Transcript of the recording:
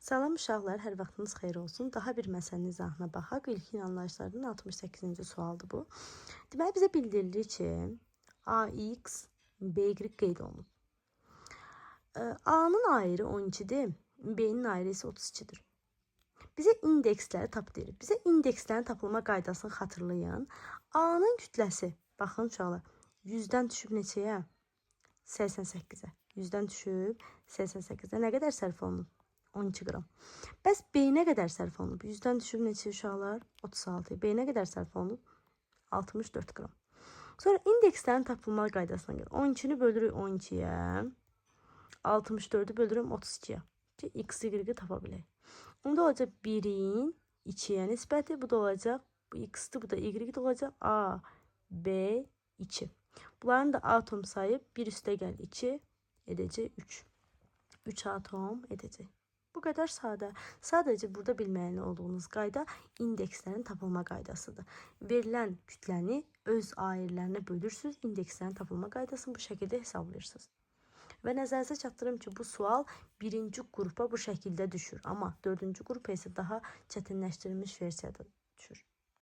Salam uşaqlar, hər vaxtınız xeyir olsun. Daha bir məsələnin izahına baxaq. İlkin anlayışlardan 68-ci sualdır bu. Deməli, bizə bildirilir ki, AX, BY qeyd olunub. A-nın ayrı 12-dir, B-nin ayrı isə 32-dir. Bizə indeksləri tap deyilir. Bizə indekslərin tapılma qaydasını xatırlayın. A-nın kütləsi, baxın uşaqlar, 100-dən düşüb neçəyə? 88-ə. 100-dən düşüb 88-ə. Nə qədər sərf olunub? 12 qram. Bəs B nə qədər sərf olunub? 100-dən düşüb neçə uşaqlar? 36. B nə qədər sərf olunub? 64 qram. Sonra indekslərin tapılma qaydasına görə 12-ni bölürük 12-yə, 64-ü bölürüm 32-yə ki, x, y-i tapa bilək. Onda olacaq 1-in 2-yə nisbəti, bu da olacaq, bu x-dir, bu da y-dir olacaq A, B, 2. Bunların da atom sayı 1 üstə gəl 2 edəcək 3. 3 atom edəcək. Bu qədər sadə. Sadəcə burada bilməli olduğunuz qayda indekslərin tapılma qaydasıdır. Verilən kütləni öz ayrılarına bölürsünüz, indekslərin tapılma qaydasını bu şəkildə hesablayırsınız. Və nəzərinizə çatdırım ki, bu sual birinci qrupa bu şəkildə düşür. Amma dördüncü qrupa isə daha çətinləşdirilmiş versiyada düşür.